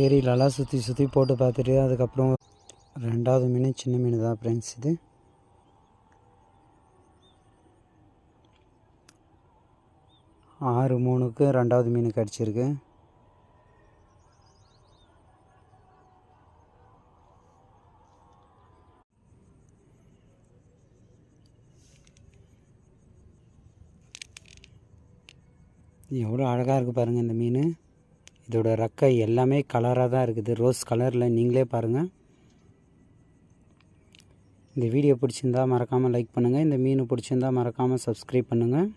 ஏரியிலலாம் சுற்றி சுற்றி போட்டு பார்த்துட்டு அதுக்கப்புறம் ரெண்டாவது மீன் சின்ன மீன் தான் ஃப்ரெண்ட்ஸ். இது 6-3க்கு ரெண்டாவது மீன் கிடச்சிருக்கு. எவ்வளோ அழகாக இருக்குது பாருங்கள் இந்த மீன். இதோட ரெக்கை எல்லாமே கலராக தான் இருக்குது, ரோஸ் கலரில். நீங்களே பாருங்கள். இந்த வீடியோ பிடிச்சிருந்தா மறக்காமல் லைக் பண்ணுங்கள். இந்த மீன் பிடிச்சிருந்தா மறக்காமல் சப்ஸ்கிரைப் பண்ணுங்கள்.